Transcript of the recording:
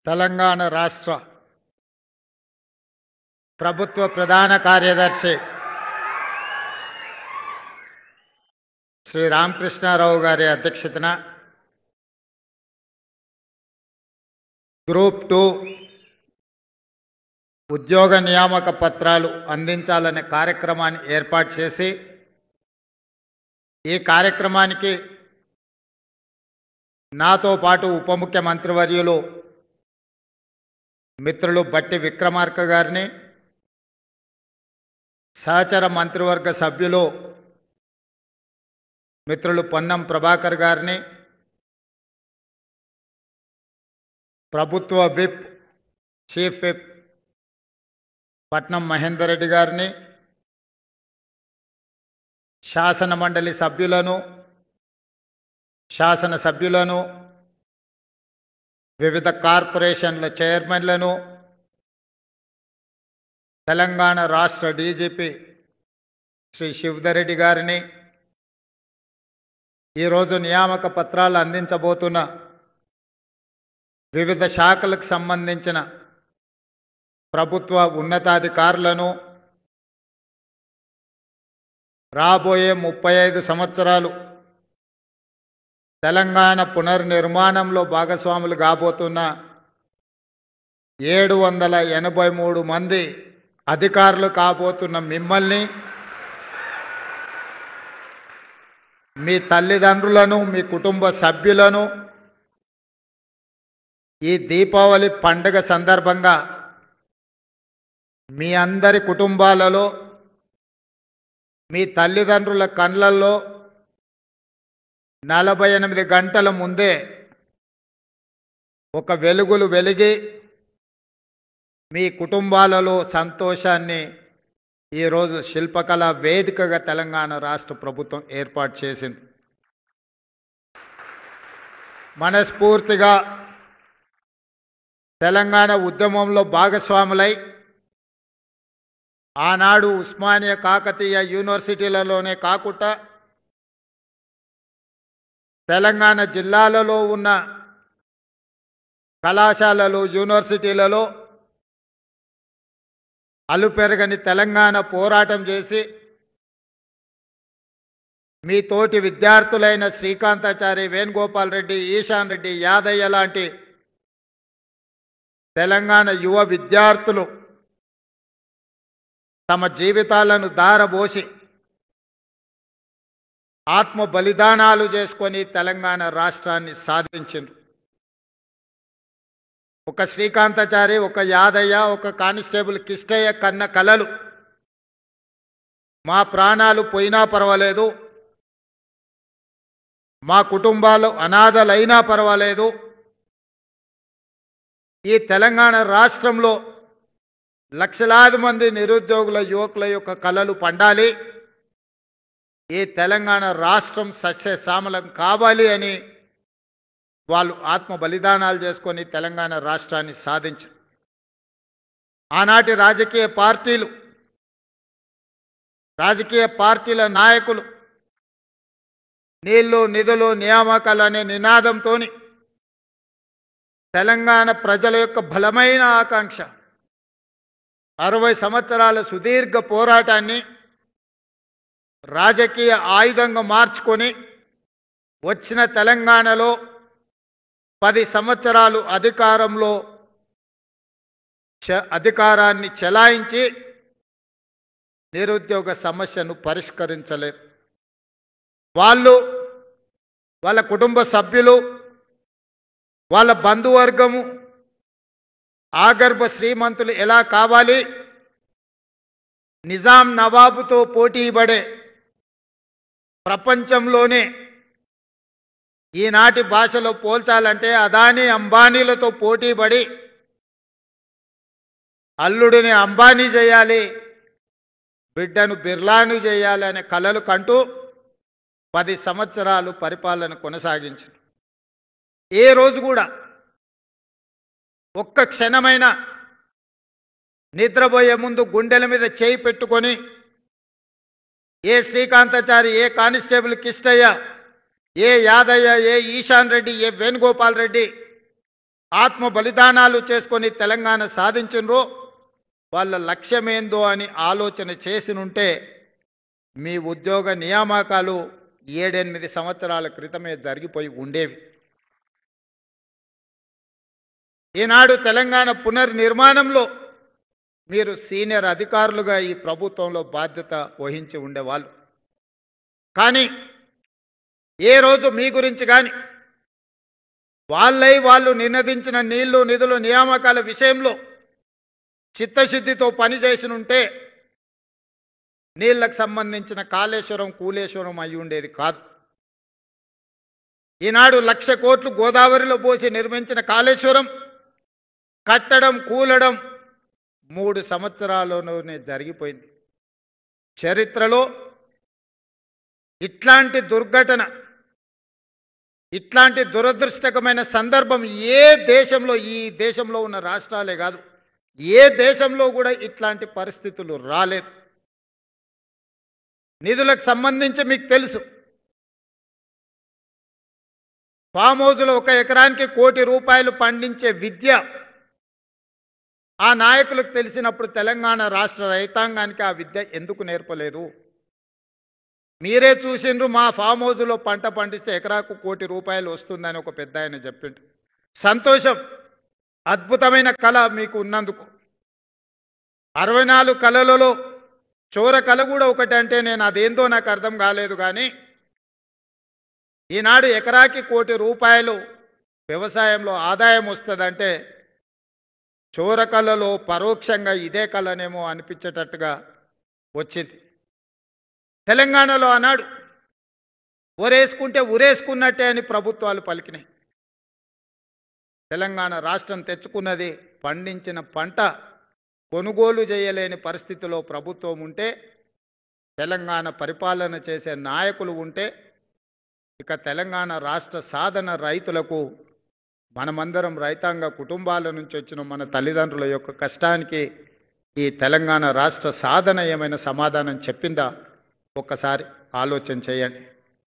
తెలంగాణ రాష్ట్ర ప్రభుత్వ ప్రధాన కార్యదర్శి శ్రీ రామకృష్ణారావు గారి అధ్యక్షతన గ్రూప్ 2 ఉద్యోగ నియామక పత్రాలు అందించాలనే కార్యక్రమాన్ని ఏర్పాటు చేసి ఈ కార్యక్రమానికి నాతో పాటు ఉప ముఖ్యమంత్రి వర్యులు మిత్రులు బట్టి విక్రమార్క గారిని, సహచర మంత్రివర్గ సభ్యులు మిత్రులు పొన్నం ప్రభాకర్ గారిని, ప్రభుత్వ విప్ చీఫ్ విప్ పట్నం మహేందర్ రెడ్డి గారిని, శాసన మండలి సభ్యులను, శాసన సభ్యులను, వివిధ కార్పొరేషన్ల చైర్మన్లను, తెలంగాణ రాష్ట్ర డీజీపీ శ్రీ శివధర్ రెడ్డి గారిని, ఈరోజు నియామక పత్రాలు అందించబోతున్న వివిధ శాఖలకు సంబంధించిన ప్రభుత్వ ఉన్నతాధికారులను, రాబోయే 35 సంవత్సరాలు తెలంగాణ పునర్నిర్మాణంలో భాగస్వాములు కాబోతున్న 783 మంది అధికారులు కాబోతున్న మిమ్మల్ని, మీ తల్లిదండ్రులను, మీ కుటుంబ సభ్యులను ఈ దీపావళి పండుగ సందర్భంగా మీ అందరి కుటుంబాలలో, మీ తల్లిదండ్రుల కళ్ళల్లో 48 గంటల ముందే ఒక వెలుగులు వెలిగి మీ కుటుంబాలలో సంతోషాన్ని ఈరోజు శిల్పకళా వేదికగా తెలంగాణ రాష్ట్ర ప్రభుత్వం ఏర్పాటు చేసింది. మనస్ఫూర్తిగా తెలంగాణ ఉద్యమంలో భాగస్వాములై ఆనాడు ఉస్మానియా కాకతీయ యూనివర్సిటీలలోనే కాకుండా తెలంగాణ జిల్లాలలో ఉన్న కళాశాలలు, యూనివర్సిటీలలో అలుపెరగని తెలంగాణ పోరాటం చేసి మీ తోటి విద్యార్థులైన శ్రీకాంతాచారి, వేణుగోపాల్ రెడ్డి, ఈశాన్ రెడ్డి, యాదయ్య లాంటి తెలంగాణ యువ విద్యార్థులు తమ జీవితాలను ధారబోసి ఆత్మ బలిదానాలు చేసుకొని తెలంగాణ రాష్ట్రాన్ని సాధించింది. ఒక శ్రీకాంతాచారి, ఒక యాదయ్య, ఒక కానిస్టేబుల్ కిష్టయ్య కన్న కలలు మా ప్రాణాలు పోయినా పర్వాలేదు, మా కుటుంబాలు అనాథలైనా పర్వాలేదు, ఈ తెలంగాణ రాష్ట్రంలో లక్షలాది మంది నిరుద్యోగుల యువకుల యొక్క కలలు పండాలి, ఈ తెలంగాణ రాష్ట్రం సస్యశ్యామలం కావాలి అని వాళ్ళు ఆత్మ బలిదానాలు చేసుకొని తెలంగాణ రాష్ట్రాన్ని సాధించారు. ఆనాటి రాజకీయ పార్టీల నాయకులు నీళ్లు, నిధులు, నియామకాలు అనే నినాదంతో తెలంగాణ ప్రజల యొక్క బలమైన ఆకాంక్ష 60 సంవత్సరాల సుదీర్ఘ పోరాటాన్ని రాజకీయ ఆయుధంగా మార్చుకొని వచ్చిన తెలంగాణలో 10 సంవత్సరాలు అధికారాన్ని చెలాయించి నిరుద్యోగ సమస్యను పరిష్కరించలేరు. వాళ్ళు, వాళ్ళ కుటుంబ సభ్యులు, వాళ్ళ బంధువర్గము ఆగర్భ శ్రీమంతులు ఎలా కావాలి, నిజాం నవాబుతో పోటీపడే ప్రపంచంలోనే ఈనాటి భాషలో పోల్చాలంటే అదానీ అంబానీలతో పోటీపడి అల్లుడిని అంబానీ చేయాలి, బిడ్డను బిర్లాను చేయాలి అనే కలలు కంటూ 10 సంవత్సరాలు పరిపాలన కొనసాగించారు. ఏ రోజు కూడా ఒక్క క్షణమైన నిద్రపోయే ముందు గుండెల మీద చేయి పెట్టుకొని ఏ శ్రీకాంతాచారి, ఏ కానిస్టేబుల్ కిష్టయ్య, ఏ యాదయ్య, ఏ ఈశాన్ రెడ్డి, ఏ వేణుగోపాల్ రెడ్డి ఆత్మ బలిదానాలు చేసుకొని తెలంగాణ సాధించినరో వాళ్ళ లక్ష్యమేందో అని ఆలోచన చేసినుంటే మీ ఉద్యోగ నియామకాలు 7-8 సంవత్సరాల క్రితమే జరిగిపోయి ఉండేవి. ఈనాడు తెలంగాణ పునర్నిర్మాణంలో మీరు సీనియర్ అధికారులుగా ఈ ప్రభుత్వంలో బాధ్యత వహించి ఉండేవాళ్ళు. కానీ ఏ రోజు మీ గురించి కానీ వాళ్ళు నినదించిన నీళ్లు నిధులు నియామకాల విషయంలో చిత్తశుద్ధితో పనిచేసినుంటే నీళ్లకు సంబంధించిన కాళేశ్వరం కూలేశ్వరం అయి ఉండేది కాదు. ఈనాడు 1,00,000 కోట్లు గోదావరిలో పోసి నిర్మించిన కాళేశ్వరం కట్టడం కూలడం 3 సంవత్సరాల్లోనే జరిగిపోయింది. చరిత్రలో ఇట్లాంటి దుర్ఘటన, ఇట్లాంటి దురదృష్టకరమైన సందర్భం ఏ దేశంలో, ఈ దేశంలో ఉన్న రాష్ట్రాలే కాదు, ఏ దేశంలో కూడా ఇట్లాంటి పరిస్థితులు రాలేదు. నిధులకు సంబంధించి మీకు తెలుసు, ఫామ్ హౌస్లో 1 ఎకరానికి ₹1 కోటి పండించే విద్య ఆ నాయకులకు తెలిసినప్పుడు తెలంగాణ రాష్ట్ర రైతాంగానికి ఆ విద్య ఎందుకు నేర్పలేదు? మీరే చూసిండ్రు, మా ఫామ్ హౌస్లో పంట పండిస్తే ఎకరాకు ₹1 కోటి వస్తుందని ఒక పెద్ద ఆయన చెప్పిండు. సంతోషం, అద్భుతమైన కళ మీకు ఉన్నందుకు. 64 కళలలో చోర కళ కూడా ఒకటి అంటే నేను అదేందో నాకు అర్థం కాలేదు. కానీ ఈనాడు ఎకరాకి ₹1 కోటి వ్యవసాయంలో ఆదాయం వస్తుందంటే చోర కళలో పరోక్షంగా ఇదే కళనేమో అనిపించేటట్టుగా వచ్చింది. తెలంగాణలో అన్నాడు ఒరేసుకుంటే ఉరేసుకున్నట్టే అని ప్రభుత్వాలు పలికినాయి. తెలంగాణ రాష్ట్రం తెచ్చుకున్నది పండించిన పంట కొనుగోలు చేయలేని పరిస్థితిలో ప్రభుత్వం ఉంటే, తెలంగాణ పరిపాలన చేసే నాయకులు ఉంటే, ఇక తెలంగాణ రాష్ట్ర సాధన రైతులకు మనమందరం రైతాంగ కుటుంబాల నుంచి వచ్చిన మన తల్లిదండ్రుల యొక్క కష్టానికి ఈ తెలంగాణ రాష్ట్ర సాధన ఏమైనా సమాధానం చెప్పిందా? ఒక్కసారి ఆలోచన చేయండి.